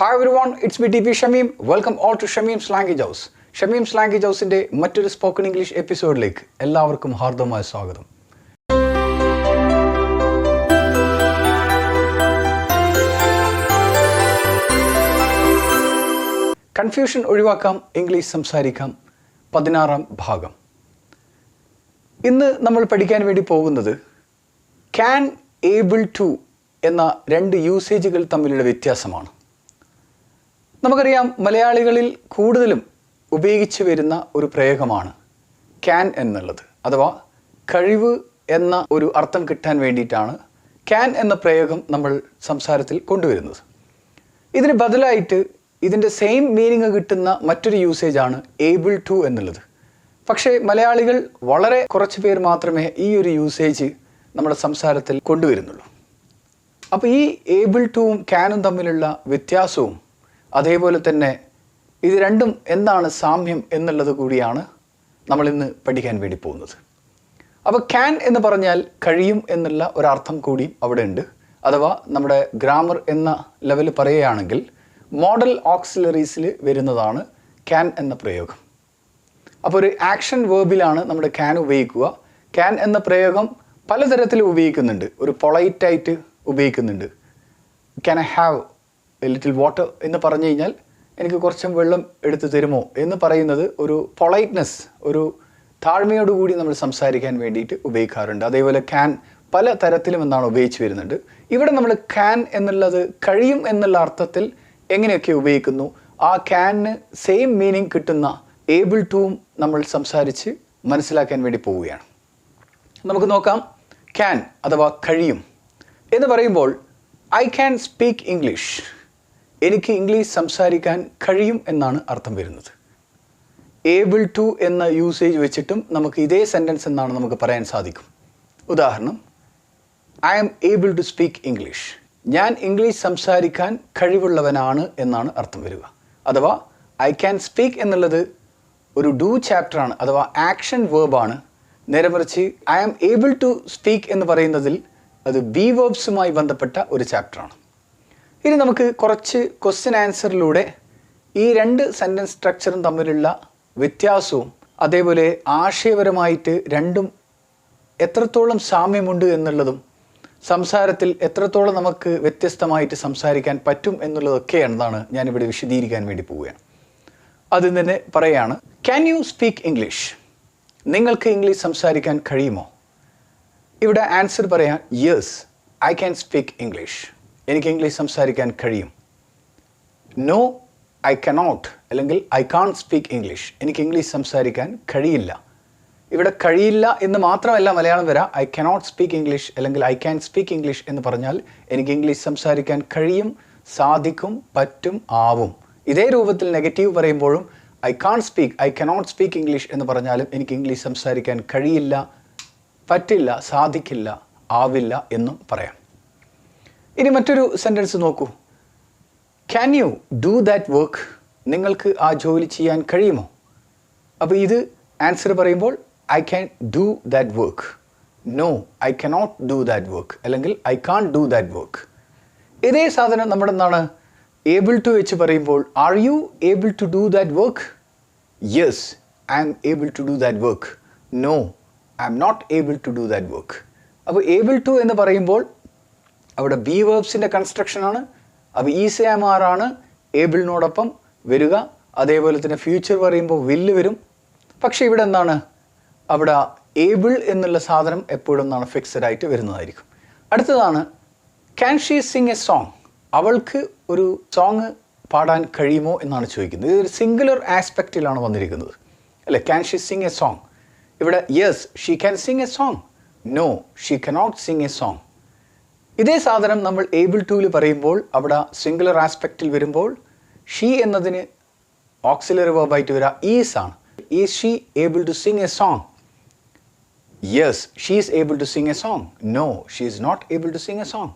Hi everyone, it's me TP Shamim. Welcome all to Shamim's Language House. Shamim's Language Houseന്റെ മറ്റൊരു spoken English എപ്പിസോഡിലേക്ക് എല്ലാവർക്കും ഹാർദവമായ സ്വാഗതം. Confusion ഒഴിവാക്കാം, English സംസാരിക്കാം. 16ാം ഭാഗം. ഇന്ന് നമ്മൾ പഠിക്കാൻ വേണ്ടി പോകുന്നത് ക്യാൻ, ഏബിൾ ടു എന്ന രണ്ട് യൂസേജുകൾ തമ്മിലുള്ള വ്യത്യാസമാണ്. നമുക്കറിയാം, മലയാളികളിൽ കൂടുതലും ഉപയോഗിച്ചു വരുന്ന ഒരു പ്രയോഗമാണ് ക്യാൻ എന്നുള്ളത്. അഥവാ കഴിവ് എന്ന ഒരു അർത്ഥം കിട്ടാൻ വേണ്ടിയിട്ടാണ് ക്യാൻ എന്ന പ്രയോഗം നമ്മൾ സംസാരത്തിൽ കൊണ്ടുവരുന്നത്. ഇതിന് ബദലായിട്ട് ഇതിൻ്റെ സെയിം മീനിങ് കിട്ടുന്ന മറ്റൊരു യൂസേജാണ് ഏബിൾ ടു എന്നുള്ളത്. പക്ഷേ മലയാളികൾ വളരെ കുറച്ച് പേർ മാത്രമേ ഈ ഒരു യൂസേജ് നമ്മുടെ സംസാരത്തിൽ കൊണ്ടുവരുന്നുള്ളൂ. അപ്പോൾ ഈ ഏബിൾ ടുവും ക്യാനും തമ്മിലുള്ള വ്യത്യാസവും അതേപോലെ തന്നെ ഇത് രണ്ടും എന്താണ് സാമ്യം എന്നുള്ളത് കൂടിയാണ് നമ്മളിന്ന് പഠിക്കാൻ വേണ്ടി പോകുന്നത്. അപ്പോൾ ക്യാൻ എന്ന് പറഞ്ഞാൽ കഴിയും എന്നുള്ള ഒരർത്ഥം കൂടി അവിടെ ഉണ്ട്. അഥവാ നമ്മുടെ ഗ്രാമർ എന്ന ലെവൽ പറയുകയാണെങ്കിൽ മോഡൽ ഓക്സിലറീസിൽ വരുന്നതാണ് ക്യാൻ എന്ന പ്രയോഗം. അപ്പോൾ ഒരു ആക്ഷൻ വേർബിലാണ് നമ്മുടെ ക്യാൻ ഉപയോഗിക്കുക. ക്യാൻ എന്ന പ്രയോഗം പലതരത്തിൽ ഉപയോഗിക്കുന്നുണ്ട്. ഒരു പൊളൈറ്റായിട്ട് ഉപയോഗിക്കുന്നുണ്ട്. Can I have A little water എന്ന് പറഞ്ഞു കഴിഞ്ഞാൽ എനിക്ക് കുറച്ചും വെള്ളം എടുത്തു തരുമോ എന്ന് പറയുന്നത് ഒരു പൊളൈറ്റ്നെസ്, ഒരു താഴ്മയോടുകൂടി നമ്മൾ സംസാരിക്കാൻ വേണ്ടിയിട്ട് ഉപയോഗിക്കാറുണ്ട്. അതേപോലെ ക്യാൻ പല തരത്തിലും എന്നാണ് ഉപയോഗിച്ച് വരുന്നുണ്ട്. ഇവിടെ നമ്മൾ ക്യാൻ എന്നുള്ളത് കഴിയും എന്നുള്ള അർത്ഥത്തിൽ എങ്ങനെയൊക്കെ ഉപയോഗിക്കുന്നു, ആ ക്യാനിന് സെയിം മീനിങ് കിട്ടുന്ന ഏബിൾ ടുവും നമ്മൾ സംസാരിച്ച് മനസ്സിലാക്കാൻ വേണ്ടി പോവുകയാണ്. നമുക്ക് നോക്കാം. ക്യാൻ അഥവാ കഴിയും എന്ന് പറയുമ്പോൾ ഐ ക്യാൻ സ്പീക്ക് ഇംഗ്ലീഷ്, എനിക്ക് ഇംഗ്ലീഷ് സംസാരിക്കാൻ കഴിയും എന്നാണ് അർത്ഥം വരുന്നത്. ഏബിൾ ടു എന്ന യൂസേജ് വെച്ചിട്ടും നമുക്ക് ഇതേ സെൻറ്റൻസ് എന്നാണ് നമുക്ക് പറയാൻ സാധിക്കും. ഉദാഹരണം, I am able to speak English, ഞാൻ ഇംഗ്ലീഷ് സംസാരിക്കാൻ കഴിവുള്ളവനാണ് എന്നാണ് അർത്ഥം വരിക. അഥവാ ഐ ക്യാൻ സ്പീക്ക് എന്നുള്ളത് ഒരു ഡു ചാപ്റ്ററാണ്, അഥവാ ആക്ഷൻ വേർബാണ്. നേരെ മറിച്ച് I am able to speak എന്ന് പറയുന്നതിൽ അത് ബി വേർബ്സുമായി ബന്ധപ്പെട്ട ഒരു ചാപ്റ്ററാണ്. ഇനി നമുക്ക് കുറച്ച് ക്വസ്റ്റ്യൻ ആൻസറിലൂടെ ഈ രണ്ട് സെൻറ്റൻസ് സ്ട്രക്ചറും തമ്മിലുള്ള വ്യത്യാസവും അതേപോലെ ആശയപരമായിട്ട് രണ്ടും എത്രത്തോളം സാമ്യമുണ്ട് എന്നുള്ളതും സംസാരത്തിൽ എത്രത്തോളം നമുക്ക് വ്യത്യസ്തമായിട്ട് സംസാരിക്കാൻ പറ്റും എന്നുള്ളതൊക്കെ എന്താണ് ഞാനിവിടെ വിശദീകരിക്കാൻ വേണ്ടി പോവുകയാണ്. അതിൽ തന്നെ പറയുകയാണ്, ക്യാൻ യു സ്പീക്ക് ഇംഗ്ലീഷ്, നിങ്ങൾക്ക് ഇംഗ്ലീഷ് സംസാരിക്കാൻ കഴിയുമോ? ഇവിടെ ആൻസർ പറയാം, yes I can speak English, എനിക്ക് ഇംഗ്ലീഷ് സംസാരിക്കാൻ കഴിയും. നോ ഐ കനോട്ട് അല്ലെങ്കിൽ ഐ കാൺ സ്പീക്ക് ഇംഗ്ലീഷ്, എനിക്ക് ഇംഗ്ലീഷ് സംസാരിക്കാൻ കഴിയില്ല. ഇവിടെ കഴിയില്ല എന്ന് മാത്രമല്ല മലയാളം വരാം. ഐ കനോട്ട് സ്പീക്ക് ഇംഗ്ലീഷ് അല്ലെങ്കിൽ ഐ ക്യാൻ സ്പീക്ക് ഇംഗ്ലീഷ് എന്ന് പറഞ്ഞാൽ എനിക്ക് ഇംഗ്ലീഷ് സംസാരിക്കാൻ കഴിയും, സാധിക്കും, പറ്റും, ആവും. ഇതേ രൂപത്തിൽ നെഗറ്റീവ് പറയുമ്പോഴും I can't speak, I cannot speak English എന്ന് പറഞ്ഞാലും എനിക്ക് ഇംഗ്ലീഷ് സംസാരിക്കാൻ കഴിയില്ല, പറ്റില്ല, സാധിക്കില്ല, ആവില്ല എന്നും പറയാം. ഇനി മറ്റൊരു സെൻറ്റൻസ് നോക്കൂ. Can you do that work, നിങ്ങൾക്ക് ആ ജോലി ചെയ്യാൻ കഴിയുമോ? അപ്പോൾ ഇത് ആൻസർ പറയുമ്പോൾ I can do that work, no I cannot do that work അല്ലെങ്കിൽ I can't do that work. ഇതേ സാധനം നമ്മുടെ എന്താണ് ഏബിൾ ടു വെച്ച് പറയുമ്പോൾ are you able to do that work? Yes I am able to do that work, no I am not able to do that work. അപ്പോൾ able to എന്ന് പറയുമ്പോൾ അവിടെ ബി വേർബ്സിൻ്റെ കൺസ്ട്രക്ഷനാണ്. അപ്പോൾ ഈസ് ആം ആർ ആണ് ഏബിളിനോടൊപ്പം വരിക. അതേപോലെ തന്നെ ഫ്യൂച്ചർ പറയുമ്പോൾ വില്ല് വരും. പക്ഷേ ഇവിടെ എന്താണ്, അവിടെ ഏബിൾ എന്നുള്ള സാധനം എപ്പോഴും എന്താണ് ഫിക്സഡ് ആയിട്ട് വരുന്നതായിരിക്കും. അടുത്തതാണ് can she sing a song, അവൾക്ക് ഒരു സോങ് പാടാൻ കഴിയുമോ എന്നാണ് ചോദിക്കുന്നത്. ഇതൊരു സിംഗുലർ ആസ്പെക്റ്റിലാണ് വന്നിരിക്കുന്നത് അല്ലേ. Can she sing a song, ഇവിടെ yes she can sing a song, no she cannot sing a song. ഇതേ സാധനം നമ്മൾ ഏബിൾ ടൂവിൽ പറയുമ്പോൾ അവിടെ സിംഗുലർ ആസ്പെക്റ്റിൽ വരുമ്പോൾ ഷീ എന്നതിന് ഓക്സിലറി വേർബായിട്ട് വരിക ഈസ് ആണ്. Is she able to sing a song? Yes she is able to sing a song, no she is not able to sing a song.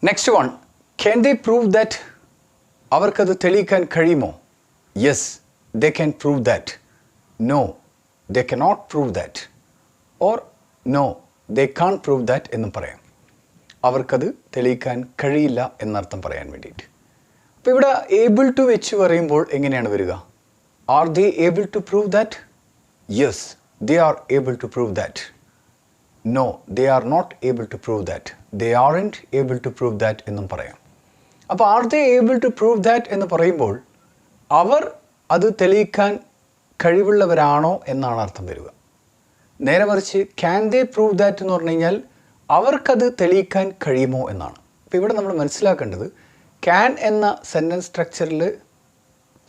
Next one, can they prove that, അവർക്കത് തെളിയിക്കാൻ കഴിയുമോ? Yes they can prove that, no they cannot prove that, or no they can't prove that എന്നും പറയാം. അവർക്കത് തെളിയിക്കാൻ കഴിയില്ല എന്നർത്ഥം പറയാൻ വേണ്ടിയിട്ട്. അപ്പോൾ ഇവിടെ ഏബിൾ ടു വെച്ച് പറയുമ്പോൾ എങ്ങനെയാണ് വരിക? Are they able to prove that? Yes, they are able to prove that. No, they are not able to prove that. They aren't able to prove that എന്നും പറയാം. അപ്പോൾ are they able to prove that എന്ന് പറയുമ്പോൾ അവർ അത് തെളിയിക്കാൻ കഴിവുള്ളവരാണോ എന്നാണ് അർത്ഥം വരിക. നേരെ മറിച്ച് ക്യാൻ ദേ പ്രൂവ് ദാറ്റ് എന്ന് പറഞ്ഞു കഴിഞ്ഞാൽ അവർക്കത് തെളിയിക്കാൻ കഴിയുമോ എന്നാണ്. അപ്പോൾ ഇവിടെ നമ്മൾ മനസ്സിലാക്കേണ്ടത് ക്യാൻ എന്ന സെൻറ്റൻസ് സ്ട്രക്ചറിൽ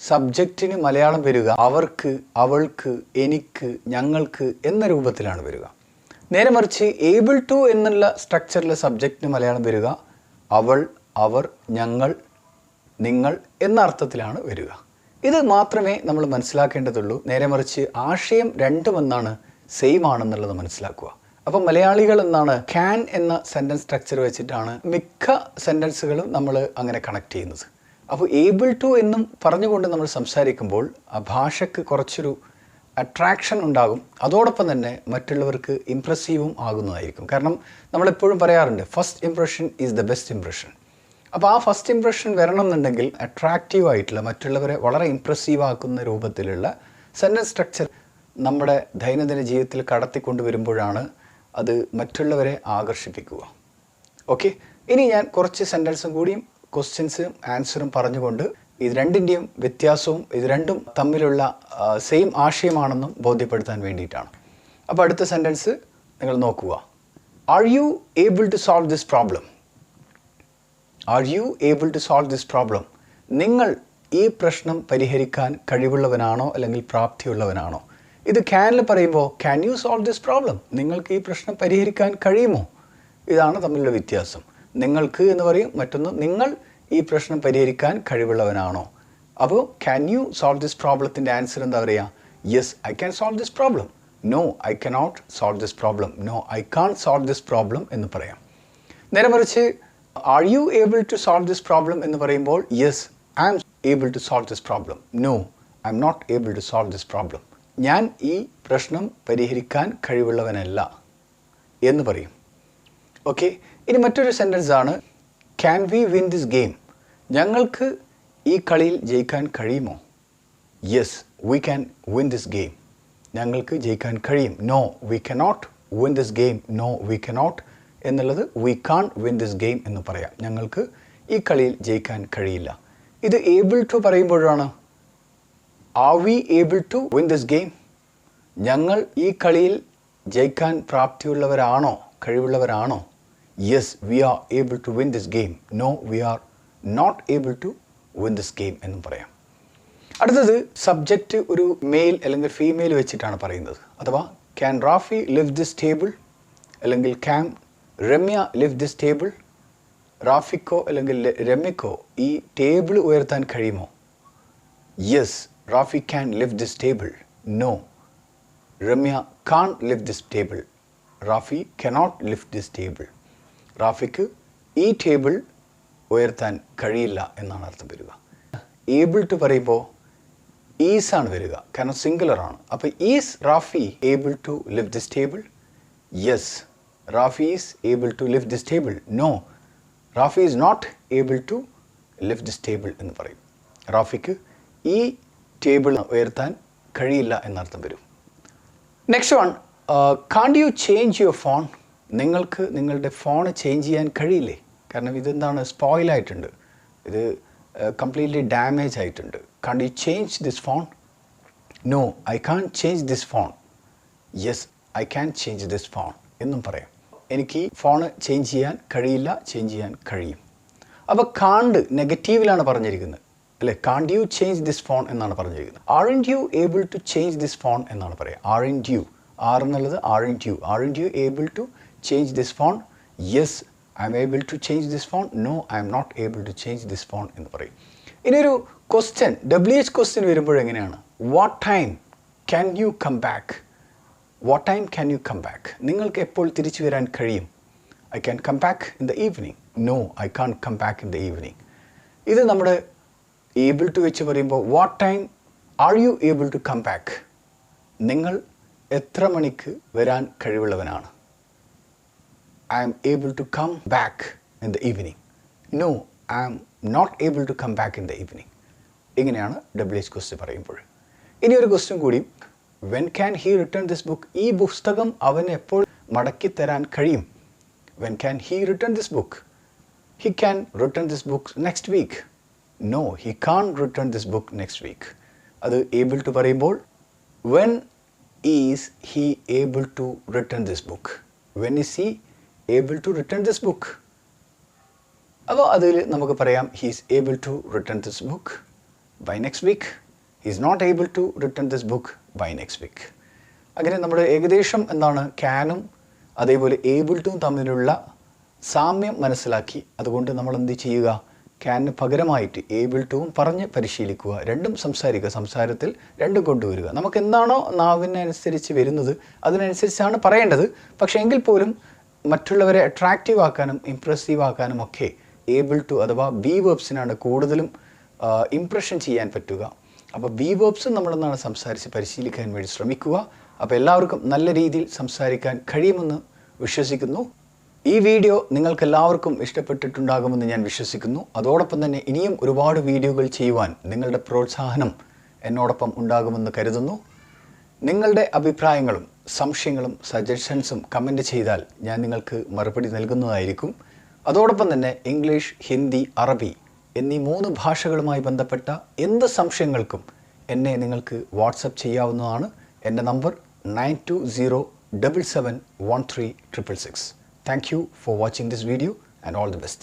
സബ്ജക്റ്റിന് മലയാളം വരിക അവർക്ക്, അവൾക്ക്, എനിക്ക്, ഞങ്ങൾക്ക് എന്ന രൂപത്തിലാണ് വരിക. നേരെ മറിച്ച് ഏബിൾ ടു എന്നുള്ള സ്ട്രക്ചറിൽ സബ്ജക്റ്റിന് മലയാളം വരിക അവൾ, അവർ, ഞങ്ങൾ, നിങ്ങൾ എന്ന അർത്ഥത്തിലാണ് വരിക. ഇത് മാത്രമേ നമ്മൾ മനസ്സിലാക്കേണ്ടതുള്ളൂ. നേരെ മറിച്ച് ആശയം രണ്ടുമെന്നാണ്, സെയിം ആണെന്നുള്ളത് മനസ്സിലാക്കുക. അപ്പം മലയാളികൾ എന്നാണ് ക്യാൻ എന്ന സെൻറ്റൻസ് സ്ട്രക്ചർ വെച്ചിട്ടാണ് മിക്ക സെൻറ്റൻസുകളും നമ്മൾ അങ്ങനെ കണക്ട് ചെയ്യുന്നത്. അപ്പോൾ ഏബിൾ ടു എന്നും പറഞ്ഞുകൊണ്ട് നമ്മൾ സംസാരിക്കുമ്പോൾ ആ ഭാഷയ്ക്ക് കുറച്ചൊരു അട്രാക്ഷൻ ഉണ്ടാകും. അതോടൊപ്പം തന്നെ മറ്റുള്ളവർക്ക് ഇംപ്രസീവും ആകുന്നതായിരിക്കും. കാരണം നമ്മളെപ്പോഴും പറയാറുണ്ട് first impression is the best impression. അപ്പോൾ ആ ഫസ്റ്റ് ഇംപ്രഷൻ വരണം എന്നുണ്ടെങ്കിൽ അട്രാക്റ്റീവായിട്ടുള്ള, മറ്റുള്ളവരെ വളരെ ഇംപ്രസീവ് ആക്കുന്ന രൂപത്തിലുള്ള സെൻറ്റൻസ് സ്ട്രക്ചർ നമ്മുടെ ദൈനംദിന ജീവിതത്തിൽ കടത്തിക്കൊണ്ട് വരുമ്പോഴാണ് അത് മറ്റുള്ളവരെ ആകർഷിപ്പിക്കുക. ഓക്കെ, ഇനി ഞാൻ കുറച്ച് സെൻറ്റൻസും കൂടിയും ക്വസ്റ്റ്യൻസും ആൻസറും പറഞ്ഞുകൊണ്ട് ഇത് രണ്ടിൻ്റെയും വ്യത്യാസവും ഇത് രണ്ടും തമ്മിലുള്ള സെയിം ആശയമാണെന്നും ബോധ്യപ്പെടുത്താൻ വേണ്ടിയിട്ടാണ്. അപ്പോൾ അടുത്ത സെൻറ്റൻസ് നിങ്ങൾ നോക്കുക. Are you able to solve this problem? Are you able to solve this problem? നിങ്ങൾ ഈ പ്രശ്നം പരിഹരിക്കാൻ കഴിവുള്ളവനാണോ അല്ലെങ്കിൽ പ്രാപ്തിയുള്ളവനാണോ? ഇത് ക്യാനിൽ പറയുമ്പോൾ can you solve this problem? നിങ്ങൾക്ക് ഈ പ്രശ്നം പരിഹരിക്കാൻ കഴിയുമോ? ഇതാണ് തമ്മിലുള്ള വ്യത്യാസം. നിങ്ങൾക്ക് എന്ന് പറയും, മറ്റൊന്ന് നിങ്ങൾ ഈ പ്രശ്നം പരിഹരിക്കാൻ കഴിവുള്ളവനാണോ. അപ്പോൾ ക്യാൻ യു സോൾവ് ദിസ് പ്രോബ്ലത്തിൻ്റെ ആൻസർ എന്താ പറയുക? Yes, I can solve this problem. No, I cannot solve this problem. No, I can't solve this problem എന്ന് പറയാം. നേരെ മറിച്ച് are you able to solve this problem എന്ന് പറയുമ്പോൾ yes, I am able to solve this problem. No, I am not able to solve this problem. ഞാൻ ഈ പ്രശ്നം പരിഹരിക്കാൻ കഴിവുള്ളവനല്ല എന്ന് പറയും. ഓക്കെ, ഇനി മറ്റൊരു സെൻറ്റൻസ് ആണ് can we win this game? ഞങ്ങൾക്ക് ഈ കളിയിൽ ജയിക്കാൻ കഴിയുമോ? Yes, we can win this game. ഞങ്ങൾക്ക് ജയിക്കാൻ കഴിയും. No, we cannot win this game. No, we cannot എന്നുള്ളത് we can't win this game എന്ന് പറയാം. ഞങ്ങൾക്ക് ഈ കളിയിൽ ജയിക്കാൻ കഴിയില്ല. ഇത് ഏബിൾ ടു പറയുമ്പോഴാണ് are we able to win this game? ഞങ്ങൾ ഈ കളിയിൽ ജയിക്കാൻ പ്രാപ്തിയുള്ളവരാണോ, കഴിവുള്ളവരാണോ? Yes, we are able to win this game. No, we are not able to win this game എന്നും പറയാം. അടുത്തത് സബ്ജക്റ്റ് ഒരു മെയിൽ അല്ലെങ്കിൽ ഫീമെയിൽ വെച്ചിട്ടാണ് പറയുന്നത്. അഥവാ can Rafi live this table? അല്ലെങ്കിൽ can Ramya live this table? റാഫിക്കോ അല്ലെങ്കിൽ രമ്യക്കോ ഈ ടേബിൾ ഉയർത്താൻ കഴിയുമോ? Yes, Rafi can live this table. No, Ramya can't live this table. Rafi cannot live this table. റാഫിക്ക് ഈ ടേബിൾ ഉയർത്താൻ കഴിയില്ല എന്നാണ് അർത്ഥം വരിക. ഏബിൾ ടു പറയുമ്പോൾ ഈസാണ് വരിക, കാരണം സിംഗുലറാണ്. അപ്പോൾ is Rafi able to live this table? Yes, Rafi is able to live this table. No, Rafi is not able to live this table എന്ന് പറയും. റാഫിക്ക് ഈ ടേബിൾ ഉയർത്താൻ കഴിയില്ല എന്നർത്ഥം വരും. Next one, can't you change your phone? നിങ്ങൾക്ക് നിങ്ങളുടെ ഫോൺ ചേഞ്ച് ചെയ്യാൻ കഴിയില്ലേ? കാരണം ഇതെന്താണ്, സ്പോയിലായിട്ടുണ്ട്, ഇത് കംപ്ലീറ്റ്ലി ഡാമേജ് ആയിട്ടുണ്ട്. Can't you change this phone? No, I can't change this phone. Yes, I can change this phone എന്നും പറയാം. എനിക്ക് ഈ ഫോൺ ചേഞ്ച് ചെയ്യാൻ കഴിയില്ല, ചേഞ്ച് ചെയ്യാൻ കഴിയും. അപ്പോൾ കാണ്ട് നെഗറ്റീവിലാണ് പറഞ്ഞിരിക്കുന്നത് അല്ലേ? കാണ്ട് യു ചേഞ്ച് ദിസ് ഫോൺ എന്നാണ് പറഞ്ഞിരിക്കുന്നത്. Aren't you able to change this phone എന്നാണ് പറയുക. ആർൻറ്റ് യു, ആർ എന്നുള്ളത് aren't you. Aren't you able to change this phone? Yes, I am able to change this phone. No, I am not able to change this phone എന്ന് പറയും. ഇനിയൊരു question, WH question വരുമ്പോഴെങ്ങനെയാണ്? What time can you come back? What time can you come back? നിങ്ങൾക്ക് എപ്പോൾ തിരിച്ചു വരാൻ കഴിയും? I can come back in the evening. No, I can't come back in the evening. ഇത് നമ്മുടെ ഏബിൾ ടു വെച്ച് പറയുമ്പോൾ what time are you able to come back? നിങ്ങൾ എത്ര മണിക്ക് വരാൻ കഴിവുള്ളവനാണ്? I am able to come back in the evening. No, I am not able to come back in the evening. ഇങ്ങനെയാണ് WH ക്വസ്റ്റ്യൻ പറയുമ്പോൾ. ഇനി ഒരു ക്വസ്റ്റ്യൻ കൂടി, when can he return this book? ഈ പുസ്തകം അവന് എപ്പോൾ മടക്കി തരാൻ കഴിയും? When can he return this book? He can return this book next week. No, he can't return this book next week. അത് ഏബിൾ ടു പറയുമ്പോൾ when is he able to return this book? When is he able to return this book? അപ്പോൾ അതിൽ നമുക്ക് പറയാം he's able to return this book by next week. He's not able to return this book by next week. അങ്ങനെ നമ്മുടെ ഏകദേശം എന്താണ് ക്യാനും അതേപോലെ able ടും തമ്മിലുള്ള സാമ്യം മനസ്സിലാക്കി. അതുകൊണ്ട് നമ്മൾ എന്ത് ചെയ്യുക? ക്യാനിന് പകരമായിട്ട് ഏബിൾ ടുവും പറഞ്ഞ് പരിശീലിക്കുക. രണ്ടും സംസാരിക്കുക. സംസാരത്തിൽ രണ്ടും കൊണ്ടുവരിക. നമുക്ക് എന്താണോ നാവിനനുസരിച്ച് വരുന്നത് അതിനനുസരിച്ചാണ് പറയേണ്ടത്. പക്ഷേ എങ്കിൽ പോലും മറ്റുള്ളവരെ അട്രാക്റ്റീവ് ആക്കാനും ഇംപ്രസീവ് ആക്കാനും ഒക്കെ ഏബിൾ ടു അഥവാ ബി വേർബ്സിനാണ് കൂടുതലും ഇംപ്രഷൻ ചെയ്യാൻ പറ്റുക. അപ്പോൾ ബി വേർബ്സും നമ്മളെന്നാണ് സംസാരിച്ച് പരിശീലിക്കാൻ വേണ്ടി ശ്രമിക്കുക. അപ്പോൾ എല്ലാവർക്കും നല്ല രീതിയിൽ സംസാരിക്കാൻ കഴിയുമെന്ന് വിശ്വസിക്കുന്നു. ഈ വീഡിയോ നിങ്ങൾക്കെല്ലാവർക്കും ഇഷ്ടപ്പെട്ടിട്ടുണ്ടാകുമെന്ന് ഞാൻ വിശ്വസിക്കുന്നു. അതോടൊപ്പം തന്നെ ഇനിയും ഒരുപാട് വീഡിയോകൾ ചെയ്യുവാൻ നിങ്ങളുടെ പ്രോത്സാഹനം എന്നോടൊപ്പം ഉണ്ടാകുമെന്ന് കരുതുന്നു. നിങ്ങളുടെ അഭിപ്രായങ്ങളും സംശയങ്ങളും സജഷൻസും കമൻറ്റ് ചെയ്താൽ ഞാൻ നിങ്ങൾക്ക് മറുപടി നൽകുന്നതായിരിക്കും. അതോടൊപ്പം തന്നെ ഇംഗ്ലീഷ്, ഹിന്ദി, അറബി എന്നീ 3 ഭാഷകളുമായി ബന്ധപ്പെട്ട എന്ത് സംശയങ്ങൾക്കും എന്നെ നിങ്ങൾക്ക് വാട്സപ്പ് ചെയ്യാവുന്നതാണ്. എൻ്റെ number 9207713666. Thank you for watching this video and all the best.